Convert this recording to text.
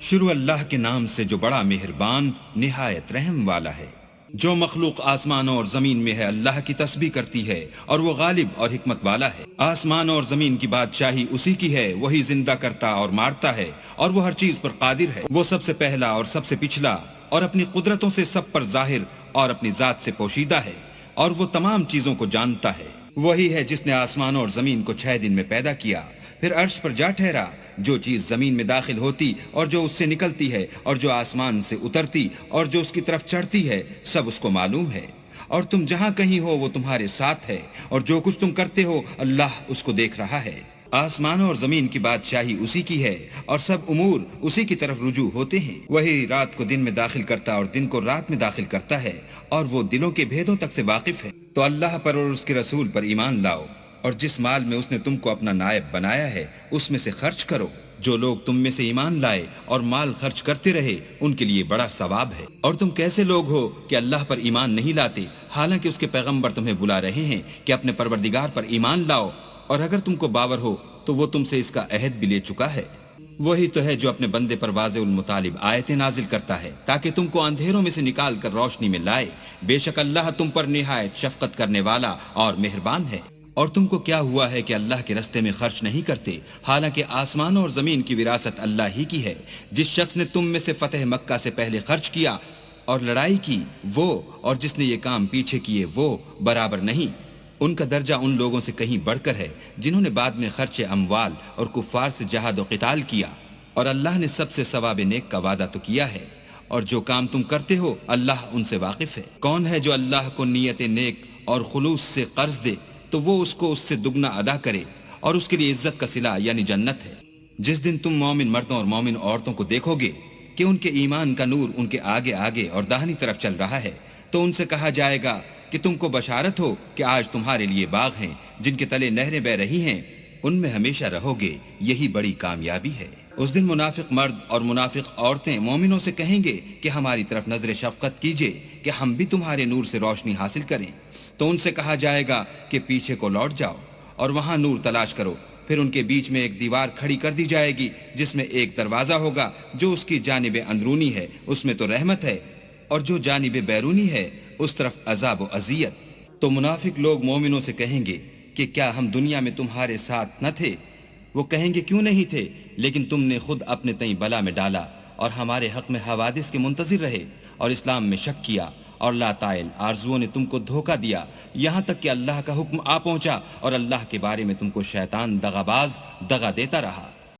شروع اللہ کے نام سے جو بڑا مہربان نہایت رحم والا ہے۔ جو مخلوق آسمانوں اور زمین میں ہے اللہ کی تسبیح کرتی ہے اور وہ غالب اور حکمت والا ہے۔ آسمانوں اور زمین کی بادشاہی اسی کی ہے، وہی زندہ کرتا اور مارتا ہے اور وہ ہر چیز پر قادر ہے۔ وہ سب سے پہلا اور سب سے پچھلا اور اپنی قدرتوں سے سب پر ظاہر اور اپنی ذات سے پوشیدہ ہے اور وہ تمام چیزوں کو جانتا ہے۔ وہی ہے جس نے آسمانوں اور زمین کو 6 دن میں پیدا کیا، پھر عرش پر جا ٹھہرا۔ جو چیز زمین میں داخل ہوتی اور جو اس سے نکلتی ہے اور جو آسمان سے اترتی اور جو اس کی طرف چڑھتی ہے، سب اس کو معلوم ہے۔ اور تم جہاں کہیں ہو وہ تمہارے ساتھ ہے، اور جو کچھ تم کرتے ہو اللہ اس کو دیکھ رہا ہے۔ آسمانوں اور زمین کی بادشاہی اسی کی ہے اور سب امور اسی کی طرف رجوع ہوتے ہیں۔ وہی رات کو دن میں داخل کرتا اور دن کو رات میں داخل کرتا ہے، اور وہ دلوں کے بھیدوں تک سے واقف ہے۔ تو اللہ پر اور اس کے رسول پر ایمان لاؤ، اور جس مال میں اس نے تم کو اپنا نائب بنایا ہے اس میں سے خرچ کرو۔ جو لوگ تم میں سے ایمان لائے اور مال خرچ کرتے رہے ان کے لیے بڑا ثواب ہے۔ اور تم کیسے لوگ ہو کہ اللہ پر ایمان نہیں لاتے، حالانکہ اس کے پیغمبر تمہیں بلا رہے ہیں کہ اپنے پروردگار پر ایمان لاؤ، اور اگر تم کو باور ہو تو وہ تم سے اس کا عہد بھی لے چکا ہے۔ وہی تو ہے جو اپنے بندے پر واضح المطالب آیتیں نازل کرتا ہے تاکہ تم کو اندھیروں میں سے نکال کر روشنی میں لائے۔ بے شک اللہ تم پر نہایت شفقت کرنے والا اور مہربان ہے۔ اور تم کو کیا ہوا ہے کہ اللہ کے رستے میں خرچ نہیں کرتے، حالانکہ آسمانوں اور زمین کی وراثت اللہ ہی کی ہے۔ جس شخص نے تم میں سے فتح مکہ سے پہلے خرچ کیا اور لڑائی کی وہ اور جس نے یہ کام پیچھے کیے وہ برابر نہیں۔ ان کا درجہ ان لوگوں سے کہیں بڑھ کر ہے جنہوں نے بعد میں خرچ اموال اور کفار سے جہاد و قتال کیا، اور اللہ نے سب سے ثواب نیک کا وعدہ تو کیا ہے، اور جو کام تم کرتے ہو اللہ ان سے واقف ہے۔ کون ہے جو اللہ کو نیت نیک اور خلوص سے قرض دے تو وہ اس کو اس سے دگنا ادا کرے، اور اس کے لیے عزت کا صلہ یعنی جنت ہے۔ جس دن تم مومن مردوں اور مومن عورتوں کو دیکھو گے کہ ان کے ایمان کا نور ان کے آگے آگے اور داہنی طرف چل رہا ہے، تو ان سے کہا جائے گا کہ تم کو بشارت ہو کہ آج تمہارے لیے باغ ہیں جن کے تلے نہریں بہ رہی ہیں، ان میں ہمیشہ رہو گے، یہی بڑی کامیابی ہے۔ اس دن منافق مرد اور منافق عورتیں مومنوں سے کہیں گے کہ ہماری طرف نظر شفقت کیجئے کہ ہم بھی تمہارے نور سے روشنی حاصل کریں۔ تو ان سے کہا جائے گا کہ پیچھے کو لوٹ جاؤ اور وہاں نور تلاش کرو۔ پھر ان کے بیچ میں ایک دیوار کھڑی کر دی جائے گی جس میں ایک دروازہ ہوگا، جو اس کی جانب اندرونی ہے اس میں تو رحمت ہے، اور جو جانب بیرونی ہے اس طرف عذاب و اذیت۔ تو منافق لوگ مومنوں سے کہیں گے کہ کیا ہم دنیا میں تمہارے ساتھ نہ تھے؟ وہ کہیں گے کیوں نہیں تھے، لیکن تم نے خود اپنے تئیں بلا میں ڈالا اور ہمارے حق میں حوادث کے منتظر رہے اور اسلام میں شک کیا، اور لا طائل آرزوؤں نے تم کو دھوکہ دیا، یہاں تک کہ اللہ کا حکم آ پہنچا اور اللہ کے بارے میں تم کو شیطان دغاباز دغا دیتا رہا۔